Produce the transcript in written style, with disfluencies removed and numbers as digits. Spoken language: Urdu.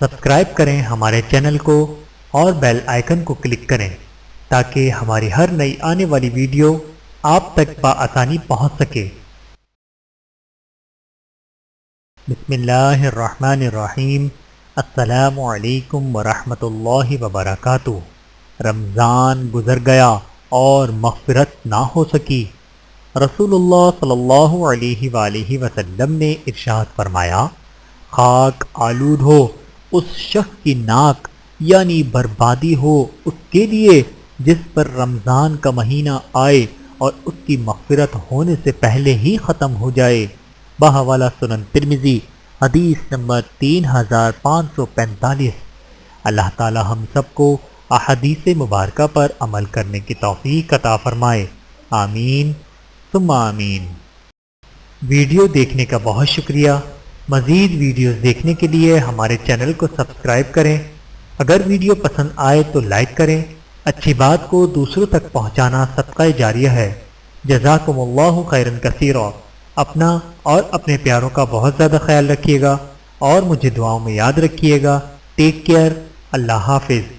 سبسکرائب کریں ہمارے چینل کو اور بیل آئیکن کو کلک کریں تاکہ ہماری ہر نئی آنے والی ویڈیو آپ تک بآسانی پہنچ سکے۔ بسم اللہ الرحمن الرحیم۔ السلام علیکم ورحمۃ اللہ وبرکاتہ۔ رمضان گزر گیا اور مغفرت نہ ہو سکی۔ رسول اللہ صلی اللہ علیہ وآلہ وسلم نے ارشاد فرمایا، خاک آلود ہو اس شخص کی ناک یعنی بربادی ہو اس کے لیے جس پر رمضان کا مہینہ آئے اور اس کی مغفرت ہونے سے پہلے ہی ختم ہو جائے۔ بحوالہ سنن ترمذی، حدیث نمبر 3545۔ اللہ تعالی ہم سب کو احادیث مبارکہ پر عمل کرنے کی توفیق عطا فرمائے، آمین ثم آمین۔ ویڈیو دیکھنے کا بہت شکریہ۔ مزید ویڈیوز دیکھنے کے لیے ہمارے چینل کو سبسکرائب کریں۔ اگر ویڈیو پسند آئے تو لائک کریں۔ اچھی بات کو دوسروں تک پہنچانا صدقہ جاریہ ہے۔ جزاکم اللہ خیرا کثیرا۔ اپنا اور اپنے پیاروں کا بہت زیادہ خیال رکھیے گا اور مجھے دعاؤں میں یاد رکھیے گا۔ Take care. اللہ حافظ۔